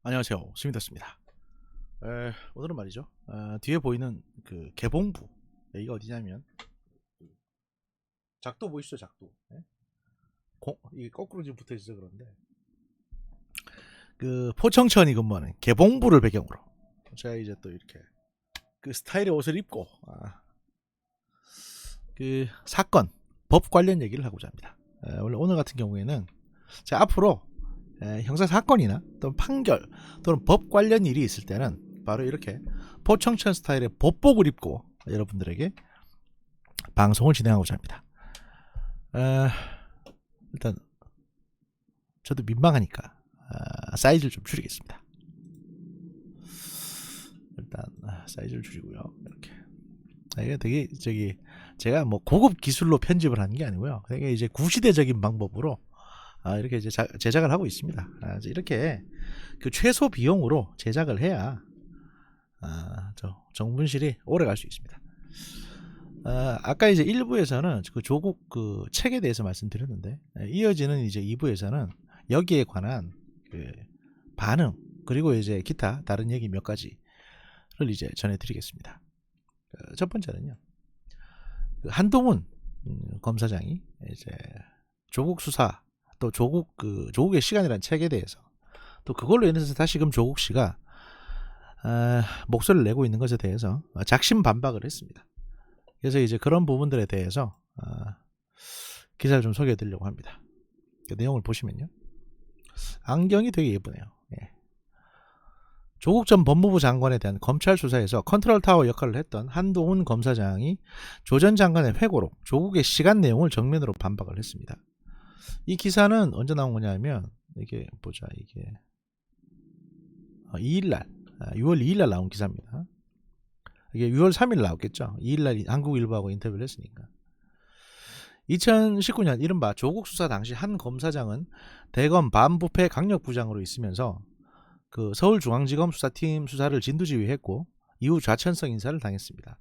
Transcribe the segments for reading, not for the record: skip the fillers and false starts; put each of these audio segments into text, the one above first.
안녕하세요. 스미더스입니다. 오늘은 말이죠. 뒤에 보이는 그 개봉부. 여기가 어디냐면 작도 보이시죠? 작도. 예? 이게 거꾸로 지금 붙어 있어서 그런데 그 포청천이 근무하는 개봉부를 배경으로 제가 이제 또 이렇게 그 스타일의 옷을 입고 그 사건 법 관련 얘기를 하고자 합니다. 원래 오늘 같은 경우에는 제가 앞으로 형사 사건이나 또는 판결 또는 법 관련 일이 있을 때는 바로 이렇게 포청천 스타일의 법복을 입고 여러분들에게 방송을 진행하고자 합니다. 일단 저도 민망하니까 사이즈를 좀 줄이겠습니다. 일단 사이즈를 줄이고요. 이렇게 이게 되게 제가 뭐 고급 기술로 편집을 하는 게 아니고요. 되게 이제 구시대적인 방법으로 이렇게 이제 제작을 하고 있습니다. 이렇게 그 최소 비용으로 제작을 해야 저 정분실이 오래 갈 수 있습니다. 아까 이제 1부에서는 그 조국 그 책에 대해서 말씀드렸는데 이어지는 이제 2부에서는 여기에 관한 그 반응 그리고 이제 기타 다른 얘기 몇 가지를 이제 전해드리겠습니다. 첫 번째는요. 그 한동훈 검사장이 이제 조국 수사 또 조국의 시간이라는 책에 대해서 또 그걸로 인해서 다시금 조국 씨가 목소리를 내고 있는 것에 대해서 작심 반박을 했습니다. 그래서 이제 그런 부분들에 대해서 기사를 좀 소개해 드리려고 합니다. 그 내용을 보시면요. 안경이 되게 예쁘네요. 예. 조국 전 법무부 장관에 대한 검찰 수사에서 컨트롤 타워 역할을 했던 한동훈 검사장이 조 전 장관의 회고록 조국의 시간 내용을 정면으로 반박을 했습니다. 이 기사는 언제 나온 거냐면 이게 보자 이게 2일날 6월 2일날 나온 기사입니다. 이게 6월 3일 나왔겠죠. 2일날 한국일보하고 인터뷰를 했으니까. 2019년 이른바 조국 수사 당시 한 검사장은 대검 반부패 강력부장으로 있으면서 그 서울중앙지검 수사팀 수사를 진두지휘했고 이후 좌천성 인사를 당했습니다.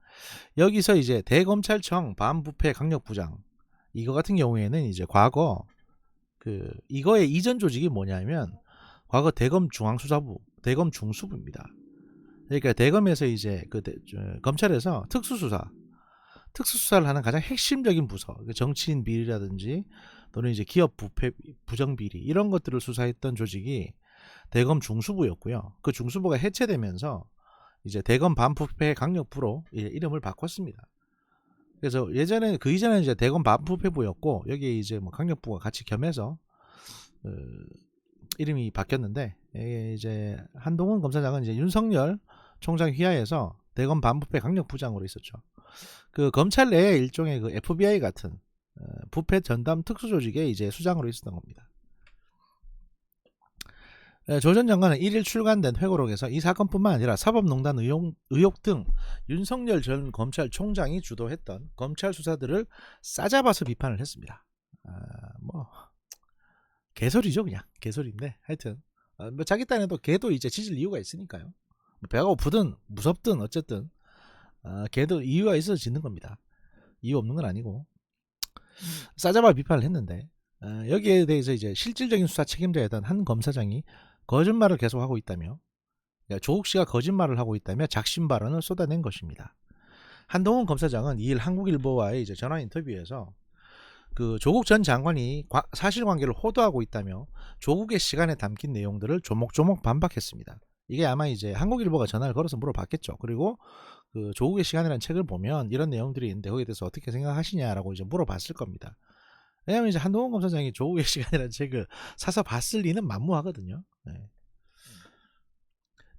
여기서 이제 대검찰청 반부패 강력부장 이거 같은 경우에는 이제 과거 그 이거의 이전 조직이 뭐냐면 과거 대검 중앙수사부, 대검 중수부입니다. 그러니까 대검에서 이제 검찰에서 특수수사를 하는 가장 핵심적인 부서, 정치인 비리라든지 또는 이제 기업 부패, 부정 비리 이런 것들을 수사했던 조직이 대검 중수부였고요. 그 중수부가 해체되면서 이제 대검 반부패 강력부로 이름을 바꿨습니다. 그래서 예전에 그 이전에 이제 대검 반부패부였고 여기에 이제 뭐 강력부가 같이 겸해서 이름이 바뀌었는데 이제 한동훈 검사장은 이제 윤석열 총장 휘하에서 대검 반부패 강력부장으로 있었죠. 그 검찰 내에 일종의 그 FBI 같은 부패 전담 특수조직의 이제 수장으로 있었던 겁니다. 조 전 장관은 1일 출간된 회고록에서 이 사건뿐만 아니라 사법농단 의혹 등 윤석열 전 검찰총장이 주도했던 검찰 수사들을 싸잡아서 비판을 했습니다. 뭐 개소리죠, 그냥 개소리인데 하여튼 뭐 자기 딴에도 개도 이제 짖을 이유가 있으니까요. 배가 고프든 무섭든 어쨌든 개도 이유가 있어서 짖는 겁니다. 이유 없는 건 아니고 싸잡아 비판을 했는데 여기에 대해서 이제 실질적인 수사 책임자였던 한 검사장이 거짓말을 계속하고 있다며 조국 씨가 거짓말을 하고 있다며 작심 발언을 쏟아낸 것입니다. 한동훈 검사장은 2일 한국일보와의 이제 전화 인터뷰에서 그 조국 전 장관이 사실관계를 호도하고 있다며 조국의 시간에 담긴 내용들을 조목조목 반박했습니다. 이게 아마 이제 한국일보가 전화를 걸어서 물어봤겠죠. 그리고 그 조국의 시간이라는 책을 보면 이런 내용들이 있는데 거기에 대해서 어떻게 생각하시냐라고 이제 물어봤을 겁니다. 왜냐하면 이제 한동훈 검사장이 조국의 시간이라는 책을 사서 봤을 리는 만무하거든요. 네.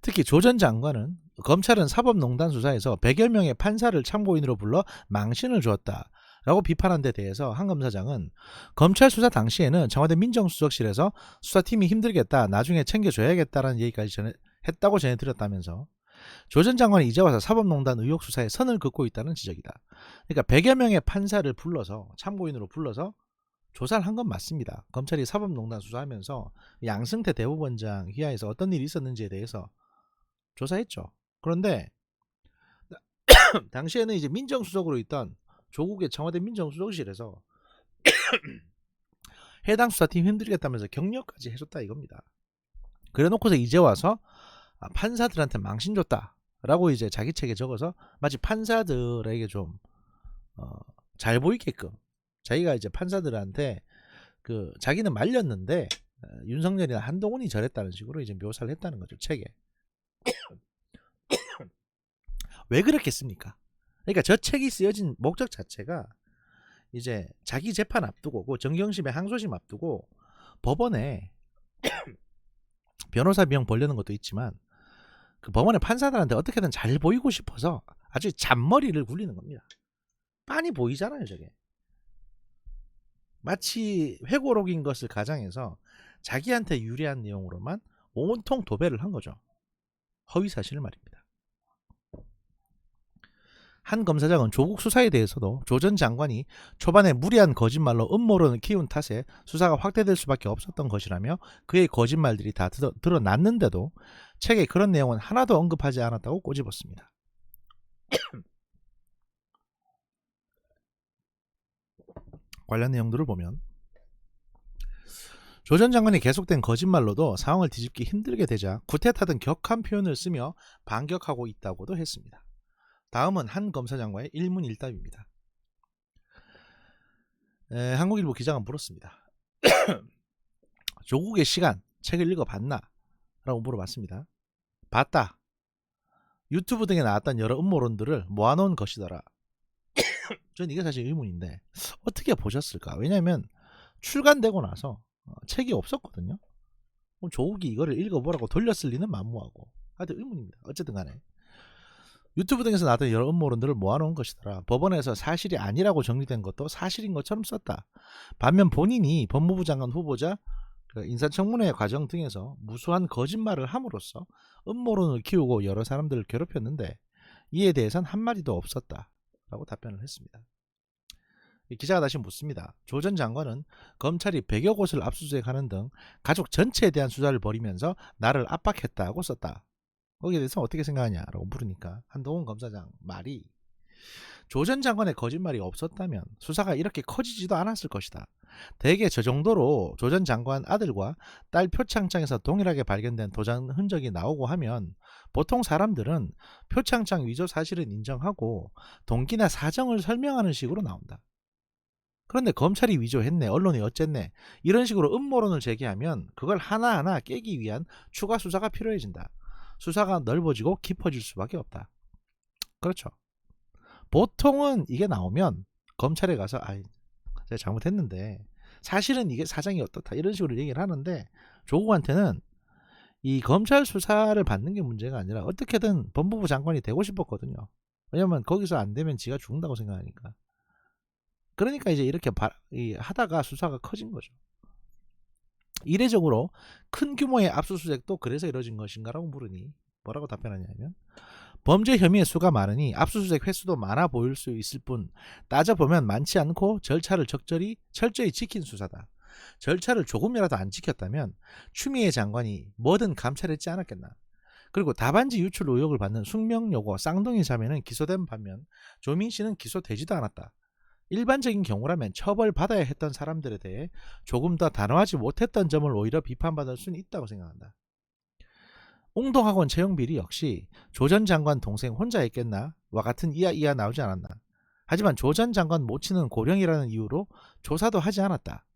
특히 조 전 장관은 검찰은 사법농단 수사에서 100여 명의 판사를 참고인으로 불러 망신을 주었다. 라고 비판한 데 대해서 한 검사장은 검찰 수사 당시에는 청와대 민정수석실에서 수사팀이 힘들겠다 나중에 챙겨줘야겠다라는 얘기까지 했다고 전해드렸다면서 조 전 장관이 이제 와서 사법농단 의혹 수사에 선을 긋고 있다는 지적이다. 그러니까 100여 명의 판사를 불러서 참고인으로 불러서 조사를 한 건 맞습니다. 검찰이 사법농단 수사하면서 양승태 대법원장 휘하에서 어떤 일이 있었는지에 대해서 조사했죠. 그런데 당시에는 이제 민정수석으로 있던 조국의 청와대 민정수석실에서 해당 수사팀 힘들겠다면서 격려까지 해줬다 이겁니다. 그래 놓고서 이제 와서 판사들한테 망신 줬다 라고 이제 자기 책에 적어서 마치 판사들에게 좀 잘 보이게끔 자기가 이제 판사들한테 자기는 말렸는데 윤석열이나 한동훈이 저랬다는 식으로 이제 묘사를 했다는 거죠, 책에. 왜 그렇겠습니까? 그러니까 저 책이 쓰여진 목적 자체가 이제 자기 재판 앞두고 그 정경심의 항소심 앞두고 법원에 변호사 비용 벌려는 것도 있지만 그 법원의 판사들한테 어떻게든 잘 보이고 싶어서 아주 잔머리를 굴리는 겁니다. 빤히 보이잖아요, 저게. 마치 회고록인 것을 가장해서 자기한테 유리한 내용으로만 온통 도배를 한 거죠. 허위 사실을 말입니다. 한 검사장은 조국 수사에 대해서도 조 전 장관이 초반에 무리한 거짓말로 음모론을 키운 탓에 수사가 확대될 수밖에 없었던 것이라며 그의 거짓말들이 다 드러났는데도 책에 그런 내용은 하나도 언급하지 않았다고 꼬집었습니다. 관련 내용들을 보면 조 전 장관이 계속된 거짓말로도 상황을 뒤집기 힘들게 되자 구태타던 격한 표현을 쓰며 반격하고 있다고도 했습니다. 다음은 한 검사장과의 일문일답입니다. 한국일보 기자가 물었습니다. 조국의 시간 책을 읽어봤나? 라고 물어봤습니다. 봤다. 유튜브 등에 나왔던 여러 음모론들을 모아놓은 것이더라. 전 이게 사실 의문인데 어떻게 보셨을까? 왜냐하면 출간되고 나서 책이 없었거든요. 그럼 조국이 이거를 읽어보라고 돌렸을 리는 만무하고 하여튼 의문입니다. 어쨌든 간에 유튜브 등에서 나왔던 여러 음모론들을 모아놓은 것이더라. 법원에서 사실이 아니라고 정리된 것도 사실인 것처럼 썼다. 반면 본인이 법무부 장관 후보자 인사청문회 과정 등에서 무수한 거짓말을 함으로써 음모론을 키우고 여러 사람들을 괴롭혔는데 이에 대해서는 한마디도 없었다 라고 답변을 했습니다. 기자가 다시 묻습니다. 조 전 장관은 검찰이 100여 곳을 압수수색하는 등 가족 전체에 대한 수사를 벌이면서 나를 압박했다고 썼다. 거기에 대해서 어떻게 생각하냐라고 물으니까 한동훈 검사장 말이 조 전 장관의 거짓말이 없었다면 수사가 이렇게 커지지도 않았을 것이다. 대개 저 정도로 조 전 장관 아들과 딸 표창장에서 동일하게 발견된 도장 흔적이 나오고 하면 보통 사람들은 표창장 위조 사실은 인정하고 동기나 사정을 설명하는 식으로 나온다. 그런데 검찰이 위조했네, 언론이 어쨌네 이런 식으로 음모론을 제기하면 그걸 하나하나 깨기 위한 추가 수사가 필요해진다. 수사가 넓어지고 깊어질 수밖에 없다. 그렇죠. 보통은 이게 나오면 검찰에 가서 제가 잘못했는데 사실은 이게 사정이 어떻다 이런 식으로 얘기를 하는데 조국한테는 이 검찰 수사를 받는 게 문제가 아니라 어떻게든 법무부 장관이 되고 싶었거든요. 왜냐면 거기서 안 되면 지가 죽는다고 생각하니까. 그러니까 이제 이렇게 하다가 수사가 커진 거죠. 이례적으로 큰 규모의 압수수색도 그래서 이뤄진 것인가라고 물으니 뭐라고 답변하냐면 범죄 혐의의 수가 많으니 압수수색 횟수도 많아 보일 수 있을 뿐 따져보면 많지 않고 절차를 철저히 지킨 수사다. 절차를 조금이라도 안 지켰다면 추미애 장관이 뭐든 감찰했지 않았겠나. 그리고 답안지 유출 의혹을 받는 숙명여고 쌍둥이 자매는 기소된 반면 조민 씨는 기소되지도 않았다. 일반적인 경우라면 처벌받아야 했던 사람들에 대해 조금 더 단호하지 못했던 점을 오히려 비판받을 수는 있다고 생각한다. 웅동학원 채용 비리 역시 조 전 장관 동생 혼자 했겠나? 와 같은 이야 나오지 않았나. 하지만 조 전 장관 모친은 고령이라는 이유로 조사도 하지 않았다.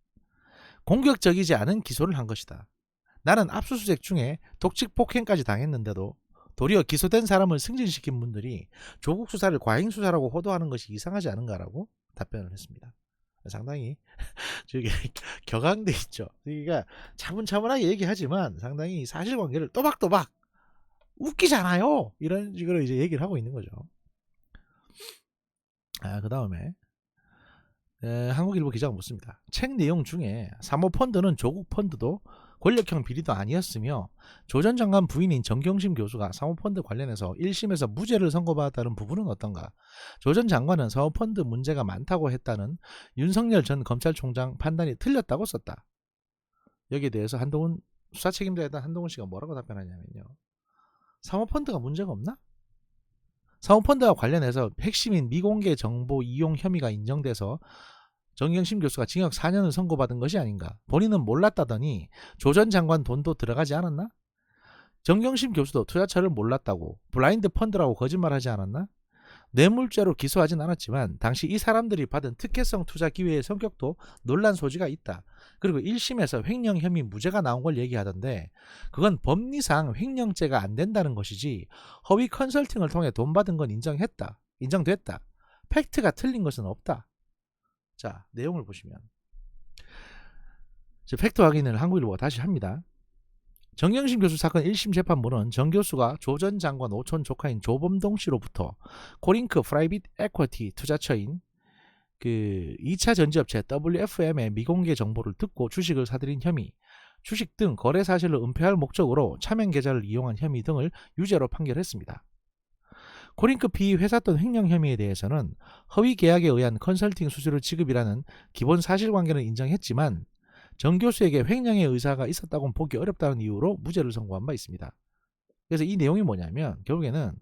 공격적이지 않은 기소를 한 것이다. 나는 압수수색 중에 독직 폭행까지 당했는데도 도리어 기소된 사람을 승진시킨 분들이 조국 수사를 과잉 수사라고 호도하는 것이 이상하지 않은가라고 답변을 했습니다. 상당히 저기 격앙돼 있죠. 그러니까 차분차분하게 얘기하지만 상당히 사실관계를 또박또박 웃기잖아요. 이런 식으로 이제 얘기를 하고 있는 거죠. 그 다음에 한국일보 기자가 묻습니다. 책 내용 중에 사모펀드는 조국 펀드도 권력형 비리도 아니었으며 조 전 장관 부인인 정경심 교수가 사모펀드 관련해서 1심에서 무죄를 선고받았다는 부분은 어떤가? 조 전 장관은 사모펀드 문제가 많다고 했다는 윤석열 전 검찰총장 판단이 틀렸다고 썼다. 여기에 대해서 한동훈 수사 책임자에 대한 한동훈 씨가 뭐라고 답변하냐면요. 사모펀드가 문제가 없나? 사모펀드와 관련해서 핵심인 미공개 정보 이용 혐의가 인정돼서 정경심 교수가 징역 4년을 선고받은 것이 아닌가. 본인은 몰랐다더니 조 전 장관 돈도 들어가지 않았나? 정경심 교수도 투자처를 몰랐다고 블라인드 펀드라고 거짓말하지 않았나? 뇌물죄로 기소하진 않았지만 당시 이 사람들이 받은 특혜성 투자 기회의 성격도 논란 소지가 있다. 그리고 1심에서 횡령 혐의 무죄가 나온 걸 얘기하던데 그건 법리상 횡령죄가 안 된다는 것이지 허위 컨설팅을 통해 돈 받은 건 인정됐다. 팩트가 틀린 것은 없다. 자, 내용을 보시면 팩트 확인을 한국일보가 다시 합니다. 정경심 교수 사건 1심 재판부는 정 교수가 조 전 장관 오촌 조카인 조범동 씨로부터 코링크 프라이빗 에쿼티 투자처인 그 2차 전지업체 WFM의 미공개 정보를 듣고 주식을 사들인 혐의, 주식 등 거래 사실을 은폐할 목적으로 차명 계좌를 이용한 혐의 등을 유죄로 판결했습니다. 코링크 PE 회사돈 횡령 혐의에 대해서는 허위 계약에 의한 컨설팅 수수료 지급이라는 기본 사실관계는 인정했지만 정 교수에게 횡령의 의사가 있었다고는 보기 어렵다는 이유로 무죄를 선고한 바 있습니다. 그래서 이 내용이 뭐냐면 결국에는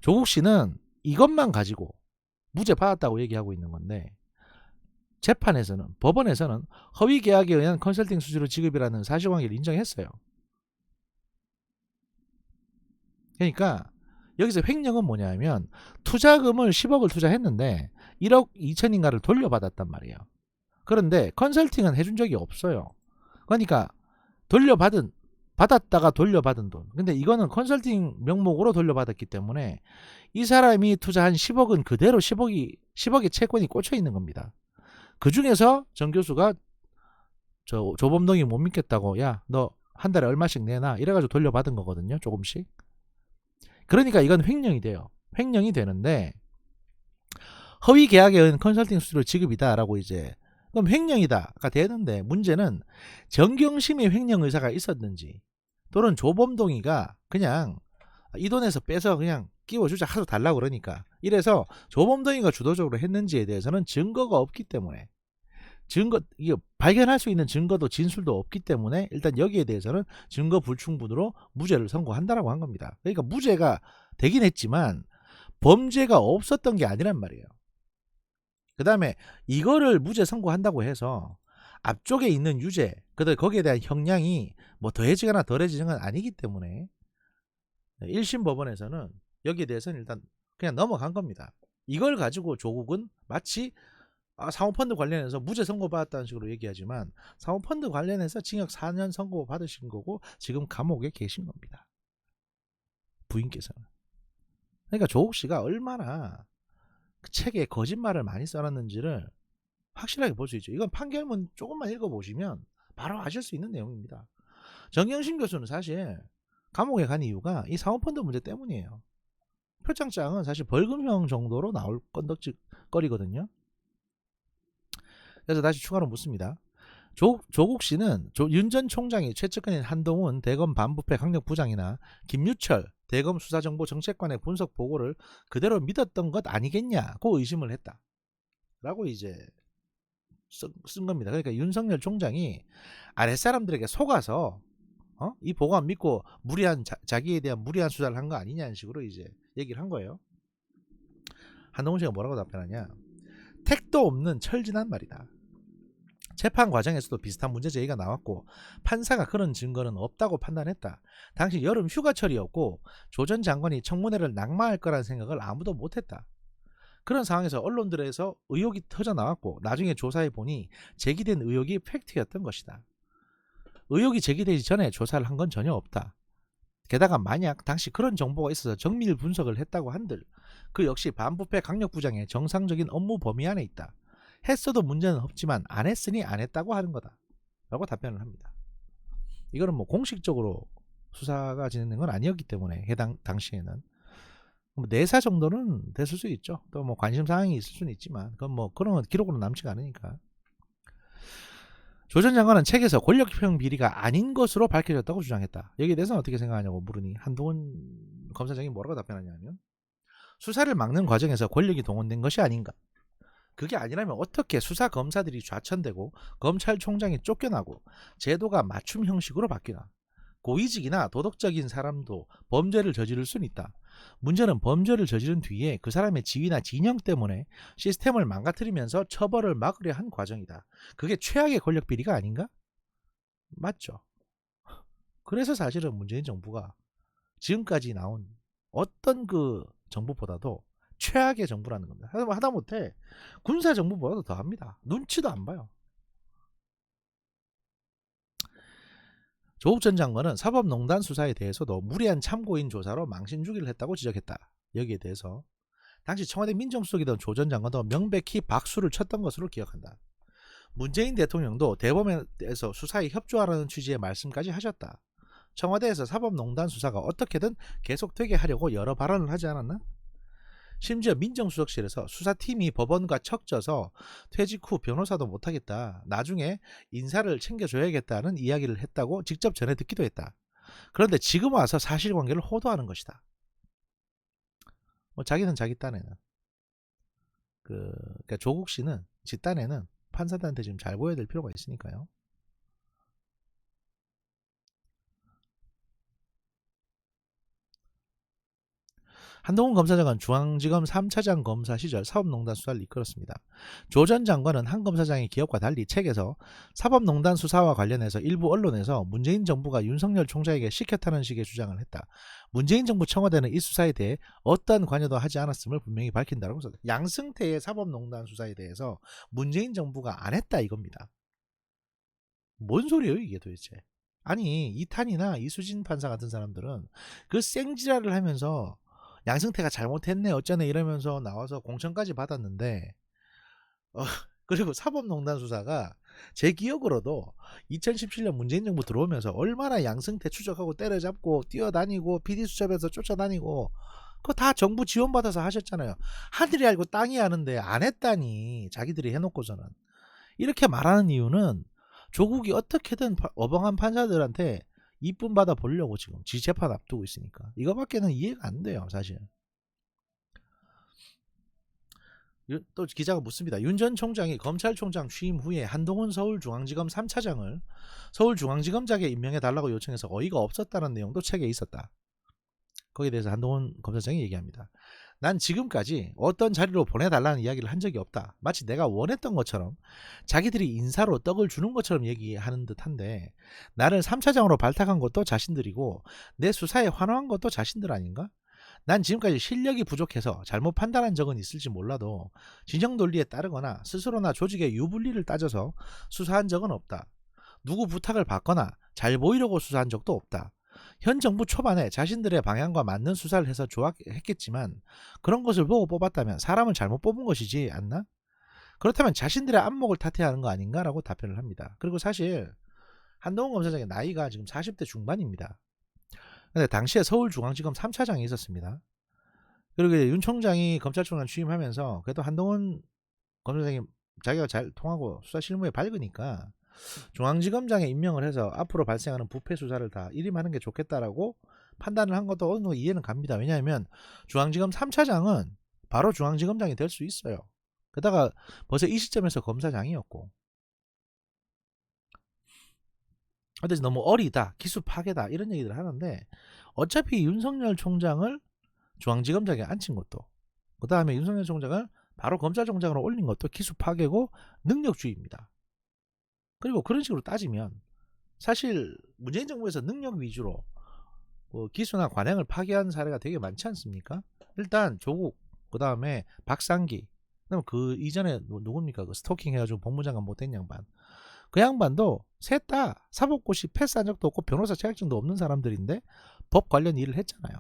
조국 씨는 이것만 가지고 무죄 받았다고 얘기하고 있는 건데 재판에서는 법원에서는 허위 계약에 의한 컨설팅 수수료 지급이라는 사실관계를 인정했어요. 그러니까 여기서 횡령은 뭐냐면 투자금을 10억을 투자했는데 1억 2천인가를 돌려받았단 말이에요. 그런데 컨설팅은 해준 적이 없어요. 그러니까 받았다가 돌려받은 돈. 근데 이거는 컨설팅 명목으로 돌려받았기 때문에 이 사람이 투자한 10억은 그대로 10억의 채권이 꽂혀 있는 겁니다. 그 중에서 정 교수가 조범동이 못 믿겠다고 야, 너 한 달에 얼마씩 내놔 이래가지고 돌려받은 거거든요. 조금씩. 그러니까 이건 횡령이 돼요. 횡령이 되는데 허위 계약에 의한 컨설팅 수수료 지급이다라고 이제 그럼 횡령이다가 되는데 문제는 정경심의 횡령 의사가 있었는지 또는 조범동이가 그냥 이 돈에서 빼서 그냥 끼워주자 하도 달라고 그러니까 이래서 조범동이가 주도적으로 했는지에 대해서는 증거가 없기 때문에 이게 발견할 수 있는 증거도 진술도 없기 때문에 일단 여기에 대해서는 증거 불충분으로 무죄를 선고한다라고 한 겁니다. 그러니까 무죄가 되긴 했지만 범죄가 없었던 게 아니란 말이에요. 그 다음에 이거를 무죄 선고한다고 해서 앞쪽에 있는 유죄, 거기에 대한 형량이 뭐 더해지거나 덜해지는 건 아니기 때문에 1심 법원에서는 여기에 대해서는 일단 그냥 넘어간 겁니다. 이걸 가지고 조국은 마치 사모펀드 관련해서 무죄 선고받았다는 식으로 얘기하지만 사모펀드 관련해서 징역 4년 선고받으신 거고 지금 감옥에 계신 겁니다. 부인께서는. 그러니까 조국 씨가 얼마나 그 책에 거짓말을 많이 써놨는지를 확실하게 볼 수 있죠. 이건 판결문 조금만 읽어보시면 바로 아실 수 있는 내용입니다. 정경심 교수는 사실 감옥에 간 이유가 이 사모펀드 문제 때문이에요. 표창장은 사실 벌금형 정도로 나올 건덕지거리거든요. 그래서 다시 추가로 묻습니다. 조국 씨는 윤 전 총장이 최측근인 한동훈 대검 반부패 강력부장이나 김유철 대검 수사정보정책관의 분석 보고를 그대로 믿었던 것 아니겠냐고 의심을 했다. 라고 이제 쓴 겁니다. 그러니까 윤석열 총장이 아랫사람들에게 속아서 이 보고 안 믿고 자기에 대한 무리한 수사를 한 거 아니냐는 식으로 이제 얘기를 한 거예요. 한동훈 씨가 뭐라고 답변하냐. 택도 없는 철진한 말이다. 재판 과정에서도 비슷한 문제 제기가 나왔고 판사가 그런 증거는 없다고 판단했다. 당시 여름 휴가철이었고 조 전 장관이 청문회를 낙마할 거라는 생각을 아무도 못했다. 그런 상황에서 언론들에서 의혹이 터져나왔고 나중에 조사해 보니 제기된 의혹이 팩트였던 것이다. 의혹이 제기되기 전에 조사를 한 건 전혀 없다. 게다가 만약 당시 그런 정보가 있어서 정밀 분석을 했다고 한들 그 역시 반부패 강력부장의 정상적인 업무 범위 안에 있다. 했어도 문제는 없지만 안 했으니 안 했다고 하는 거다 라고 답변을 합니다. 이거는 뭐 공식적으로 수사가 진행된 건 아니었기 때문에 해당 당시에는 내사 정도는 됐을 수 있죠. 또 뭐 관심 사항이 있을 수는 있지만 그건 뭐 그런 건 기록으로 남지가 않으니까. 조 전 장관은 책에서 권력형 비리가 아닌 것으로 밝혀졌다고 주장했다. 여기에 대해서는 어떻게 생각하냐고 물으니 한동훈 검사장이 뭐라고 답변하냐면 수사를 막는 과정에서 권력이 동원된 것이 아닌가. 그게 아니라면 어떻게 수사 검사들이 좌천되고 검찰총장이 쫓겨나고 제도가 맞춤 형식으로 바뀌나. 고위직이나 도덕적인 사람도 범죄를 저지를 수는 있다. 문제는 범죄를 저지른 뒤에 그 사람의 지위나 진영 때문에 시스템을 망가뜨리면서 처벌을 막으려 한 과정이다. 그게 최악의 권력 비리가 아닌가? 맞죠. 그래서 사실은 문재인 정부가 지금까지 나온 어떤 그 정부보다도 최악의 정부라는 겁니다. 하다못해 군사 정부보다도 더합니다. 눈치도 안 봐요. 조국 전 장관은 사법농단 수사에 대해서도 무리한 참고인 조사로 망신주기를 했다고 지적했다. 여기에 대해서 당시 청와대 민정수석이던 조 전 장관도 명백히 박수를 쳤던 것으로 기억한다. 문재인 대통령도 대법원에서 수사에 협조하라는 취지의 말씀까지 하셨다. 청와대에서 사법농단 수사가 어떻게든 계속되게 하려고 여러 발언을 하지 않았나? 심지어 민정수석실에서 수사팀이 법원과 척져서 퇴직 후 변호사도 못하겠다. 나중에 인사를 챙겨줘야겠다는 이야기를 했다고 직접 전해 듣기도 했다. 그런데 지금 와서 사실관계를 호도하는 것이다. 자기는 자기 딴에는 그러니까 조국 씨는 지 딴에는 판사들한테 지금 잘 보여야 될 필요가 있으니까요. 한동훈 검사장은 중앙지검 3차장 검사 시절 사법농단 수사를 이끌었습니다. 조 전 장관은 한 검사장의 기억과 달리 책에서 사법농단 수사와 관련해서 일부 언론에서 문재인 정부가 윤석열 총장에게 시켰다는 식의 주장을 했다. 문재인 정부 청와대는 이 수사에 대해 어떠한 관여도 하지 않았음을 분명히 밝힌다고 썼다. 양승태의 사법농단 수사에 대해서 문재인 정부가 안 했다 이겁니다. 뭔 소리예요 이게 도대체. 아니 이탄이나 이수진 판사 같은 사람들은 그 생지랄을 하면서 양승태가 잘못했네 어쩌네 이러면서 나와서 공천까지 받았는데 그리고 사법농단 수사가 제 기억으로도 2017년 문재인 정부 들어오면서 얼마나 양승태 추적하고 때려잡고 뛰어다니고 PD수첩에서 쫓아다니고 그거 다 정부 지원받아서 하셨잖아요. 하늘이 알고 땅이 아는데 안 했다니 자기들이 해놓고서는. 이렇게 말하는 이유는 조국이 어떻게든 어벙한 판사들한테 이쁨 받아 보려고 지금 지 재판 앞두고 있으니까 이거밖에는 이해가 안 돼요 사실. 또 기자가 묻습니다. 윤 전 총장이 검찰총장 취임 후에 한동훈 서울중앙지검 3차장을 서울중앙지검장에 임명해달라고 요청해서 어이가 없었다는 내용도 책에 있었다. 거기에 대해서 한동훈 검사장이 얘기합니다. 난 지금까지 어떤 자리로 보내달라는 이야기를 한 적이 없다. 마치 내가 원했던 것처럼 자기들이 인사로 떡을 주는 것처럼 얘기하는 듯한데 나를 3차장으로 발탁한 것도 자신들이고 내 수사에 환호한 것도 자신들 아닌가? 난 지금까지 실력이 부족해서 잘못 판단한 적은 있을지 몰라도 진영 논리에 따르거나 스스로나 조직의 유불리를 따져서 수사한 적은 없다. 누구 부탁을 받거나 잘 보이려고 수사한 적도 없다. 현 정부 초반에 자신들의 방향과 맞는 수사를 해서 좋았겠지만 그런 것을 보고 뽑았다면 사람을 잘못 뽑은 것이지 않나? 그렇다면 자신들의 안목을 탓해야 하는 거 아닌가라고 답변을 합니다. 그리고 사실 한동훈 검사장의 나이가 지금 40대 중반입니다. 근데 당시에 서울중앙지검 3차장이 있었습니다. 그리고 윤 총장이 검찰총장 취임하면서 그래도 한동훈 검사장이 자기가 잘 통하고 수사 실무에 밝으니까 중앙지검장에 임명을 해서 앞으로 발생하는 부패 수사를 다 일임하는 게 좋겠다라고 판단을 한 것도 어느 정도 이해는 갑니다. 왜냐하면 중앙지검 3차장은 바로 중앙지검장이 될 수 있어요. 게다가 벌써 이 시점에서 검사장이었고 근데 너무 어리다 기수 파괴다 이런 얘기를 하는데 어차피 윤석열 총장을 중앙지검장에 앉힌 것도 그 다음에 윤석열 총장을 바로 검찰총장으로 올린 것도 기수 파괴고 능력주의입니다. 그리고 그런 식으로 따지면 사실 문재인 정부에서 능력 위주로 기수나 관행을 파괴한 사례가 되게 많지 않습니까? 일단 조국 그 다음에 박상기 그다음에 그 이전에 누굽니까 그 스토킹 해가지고 법무장관 못된 양반 그 양반도 셋 다 사법고시 패스한 적도 없고 변호사 자격증도 없는 사람들인데 법 관련 일을 했잖아요.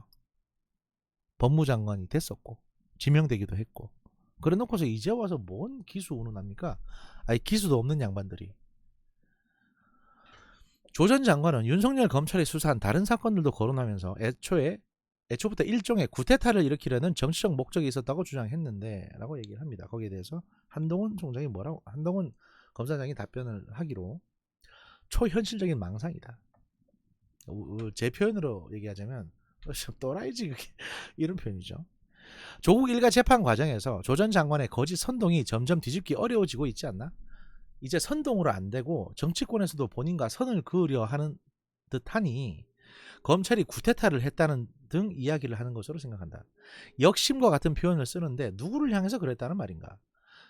법무장관이 됐었고 지명되기도 했고 그래 놓고서 이제 와서 뭔 기수 운운합니까? 아니 기수도 없는 양반들이. 조 전 장관은 윤석열 검찰이 수사한 다른 사건들도 거론하면서 애초부터 일종의 구테타를 일으키려는 정치적 목적이 있었다고 주장했는데 라고 얘기를 합니다. 거기에 대해서 한동훈 검사장이 답변을 하기로 초현실적인 망상이다. 제 표현으로 얘기하자면 또라이지 이런 표현이죠. 조국 일가 재판 과정에서 조 전 장관의 거짓 선동이 점점 뒤집기 어려워지고 있지 않나? 이제 선동으로 안 되고 정치권에서도 본인과 선을 그으려 하는 듯하니 검찰이 구테타를 했다는 등 이야기를 하는 것으로 생각한다. 역심과 같은 표현을 쓰는데 누구를 향해서 그랬다는 말인가?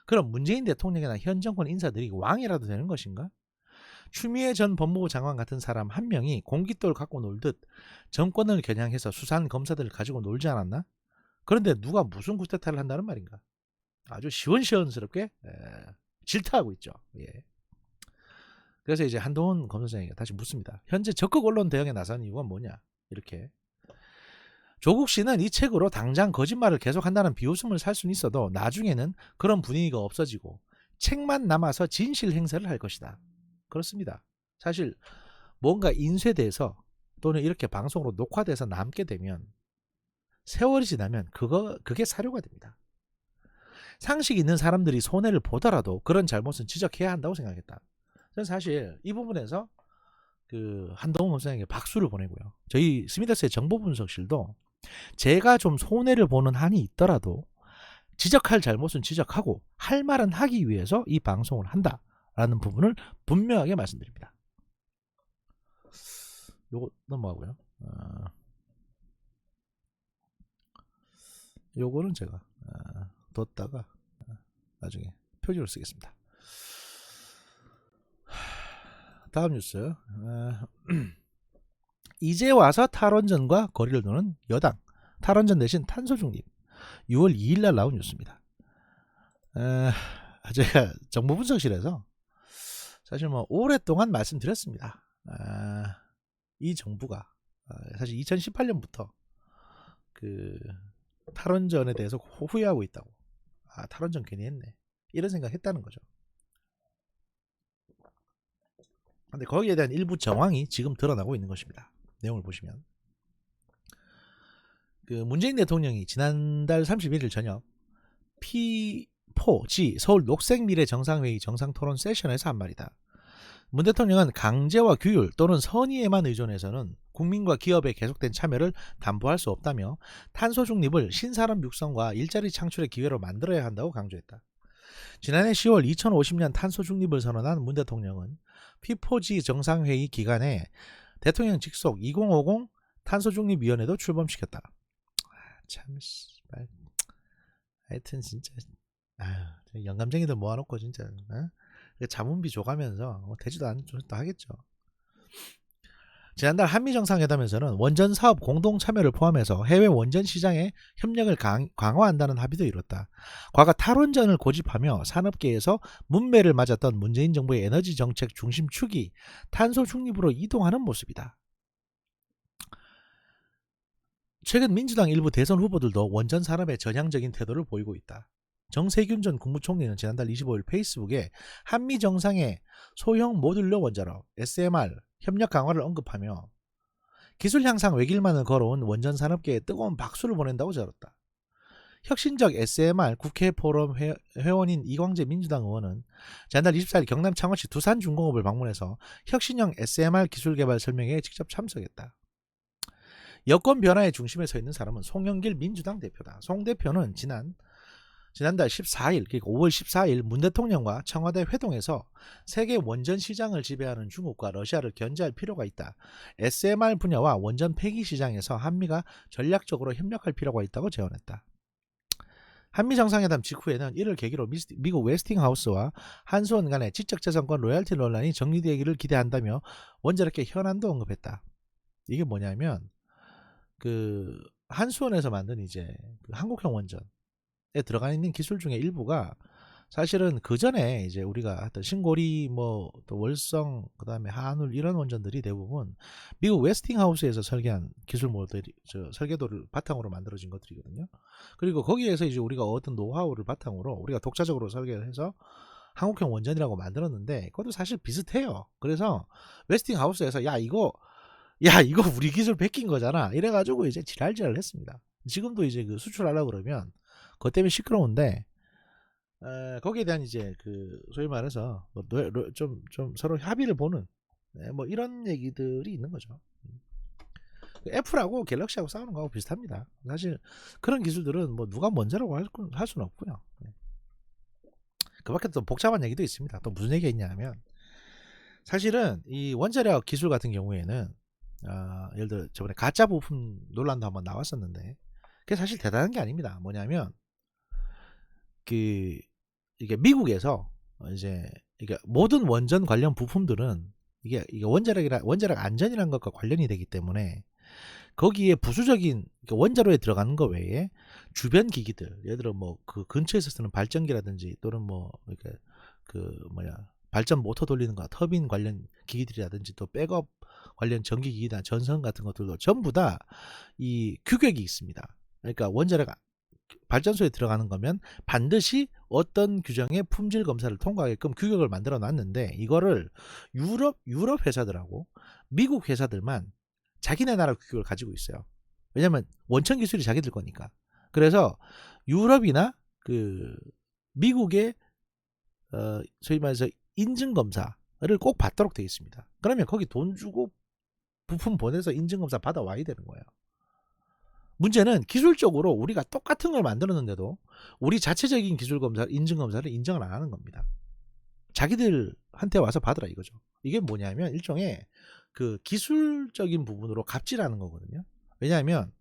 그럼 문재인 대통령이나 현 정권 인사들이 왕이라도 되는 것인가? 추미애 전 법무부 장관 같은 사람 한 명이 공깃돌 갖고 놀듯 정권을 겨냥해서 수사한 검사들을 가지고 놀지 않았나? 그런데 누가 무슨 쿠데타를 한다는 말인가? 아주 시원시원스럽게 질타하고 있죠. 예. 그래서 이제 한동훈 검사장에게 다시 묻습니다. 현재 적극 언론 대응에 나선 이유가 뭐냐? 이렇게. 조국 씨는 이 책으로 당장 거짓말을 계속한다는 비웃음을 살 수는 있어도 나중에는 그런 분위기가 없어지고 책만 남아서 진실 행세를 할 것이다. 그렇습니다. 사실 뭔가 인쇄돼서 또는 이렇게 방송으로 녹화돼서 남게 되면 세월이 지나면 그게 사료가 됩니다. 상식 있는 사람들이 손해를 보더라도 그런 잘못은 지적해야 한다고 생각했다. 저는 사실 이 부분에서 그 한동훈 검사에게 박수를 보내고요. 저희 스미더스의 정보분석실도 제가 좀 손해를 보는 한이 있더라도 지적할 잘못은 지적하고 할 말은 하기 위해서 이 방송을 한다라는 부분을 분명하게 말씀드립니다. 요거 넘어가고요. 요거는 제가 뒀다가 나중에 표지로 쓰겠습니다. 다음 뉴스. 이제 와서 탈원전과 거리를 두는 여당. 탈원전 대신 탄소 중립. 6월 2일 날 나온 뉴스입니다. 제가 정보분석실에서 사실 뭐 오랫동안 말씀드렸습니다. 이 정부가 사실 2018년부터 그 탈원전에 대해서 후회하고 있다고. 탈원전 괜히 했네. 이런 생각했다는 거죠. 근데 거기에 대한 일부 정황이 지금 드러나고 있는 것입니다. 내용을 보시면 그 문재인 대통령이 지난달 31일 저녁 P4G 서울 녹색미래 정상회의 정상토론 세션에서 한 말이다. 문 대통령은 강제와 규율 또는 선의에만 의존해서는 국민과 기업의 계속된 참여를 담보할 수 없다며 탄소 중립을 신산업 육성과 일자리 창출의 기회로 만들어야 한다고 강조했다. 지난해 10월 2050년 탄소 중립을 선언한 문 대통령은 P4G 정상회의 기간에 대통령 직속 2050 탄소중립위원회도 출범시켰다. 참 하여튼 진짜 영감쟁이들 모아놓고 진짜 자문비 줘가면서 되지도 않은 짓도 하겠죠. 지난달 한미정상회담에서는 원전 사업 공동 참여를 포함해서 해외 원전 시장의 협력을 강화한다는 합의도 이뤘다. 과거 탈원전을 고집하며 산업계에서 문매를 맞았던 문재인 정부의 에너지 정책 중심축이 탄소 중립으로 이동하는 모습이다. 최근 민주당 일부 대선 후보들도 원전 산업에 전향적인 태도를 보이고 있다. 정세균 전 국무총리는 지난달 25일 페이스북에 한미 정상의 소형 모듈러 원자로 SMR 협력 강화를 언급하며 기술 향상 외길만을 걸어온 원전 산업계에 뜨거운 박수를 보낸다고 전했다. 혁신적 SMR 국회 포럼 회원인 이광재 민주당 의원은 지난달 24일 경남 창원시 두산중공업을 방문해서 혁신형 SMR 기술 개발 설명회에 직접 참석했다. 여권 변화의 중심에 서 있는 사람은 송영길 민주당 대표다. 송 대표는 지난달 14일, 그러니까 5월 14일 문 대통령과 청와대 회동에서 세계 원전 시장을 지배하는 중국과 러시아를 견제할 필요가 있다. SMR 분야와 원전 폐기 시장에서 한미가 전략적으로 협력할 필요가 있다고 제언했다. 한미 정상회담 직후에는 이를 계기로 미국 웨스팅하우스와 한수원 간의 지적재산권 로열티 논란이 정리되기를 기대한다며 원자력계 현안도 언급했다. 이게 뭐냐면 그 한수원에서 만든 이제 그 한국형 원전에 들어가 있는 기술 중에 일부가 사실은 그 전에 이제 우리가 했던 신고리 뭐 또 월성 그다음에 한울 이런 원전들이 대부분 미국 웨스팅하우스에서 설계한 기술 모델이 설계도를 바탕으로 만들어진 것들이거든요. 그리고 거기에서 이제 우리가 얻은 노하우를 바탕으로 우리가 독자적으로 설계를 해서 한국형 원전이라고 만들었는데 그것도 사실 비슷해요. 그래서 웨스팅하우스에서 야 이거 우리 기술 베낀 거잖아 이래가지고 이제 지랄지랄 했습니다. 지금도 이제 그 수출하려고 그러면 그것 때문에 시끄러운데 거기에 대한 이제 그 소위 말해서 좀 서로 합의를 보는 뭐 이런 얘기들이 있는 거죠. 애플하고 갤럭시하고 싸우는 거하고 비슷합니다. 사실 그런 기술들은 뭐 누가 먼저라고 할 수는 없고요. 그 밖에 또 복잡한 얘기도 있습니다. 또 무슨 얘기가 있냐면 사실은 이 원자력 기술 같은 경우에는 예를 들어 저번에 가짜 부품 논란도 한번 나왔었는데 그게 사실 대단한 게 아닙니다. 뭐냐면 이게 미국에서 이제 모든 원전 관련 부품들은 이게 원자력 안전이라는 것과 관련이 되기 때문에 거기에 부수적인 원자로에 들어가는 거 외에 주변 기기들, 예를 들어 뭐 그 근처에서 쓰는 발전기라든지 또는 뭐 이렇게 그 뭐냐 발전 모터 돌리는 거, 터빈 관련 기기들이라든지 또 백업 관련 전기 기기나 전선 같은 것들도 전부 다 이 규격이 있습니다. 그러니까 원자력 발전소에 들어가는 거면 반드시 어떤 규정의 품질 검사를 통과하게끔 규격을 만들어 놨는데, 이거를 유럽 회사들하고 미국 회사들만 자기네 나라 규격을 가지고 있어요. 왜냐면 원천 기술이 자기들 거니까. 그래서 유럽이나 그 미국의 소위 말해서 인증 검사를 꼭 받도록 되어 있습니다. 그러면 거기 돈 주고 부품 보내서 인증 검사 받아와야 되는 거예요. 문제는 기술적으로 우리가 똑같은 걸 만들었는데도 우리 자체적인 기술 검사, 인증 검사를 인정을 안 하는 겁니다. 자기들한테 와서 받으라 이거죠. 이게 뭐냐면 일종의 그 기술적인 부분으로 갑질하는 거거든요. 왜냐하면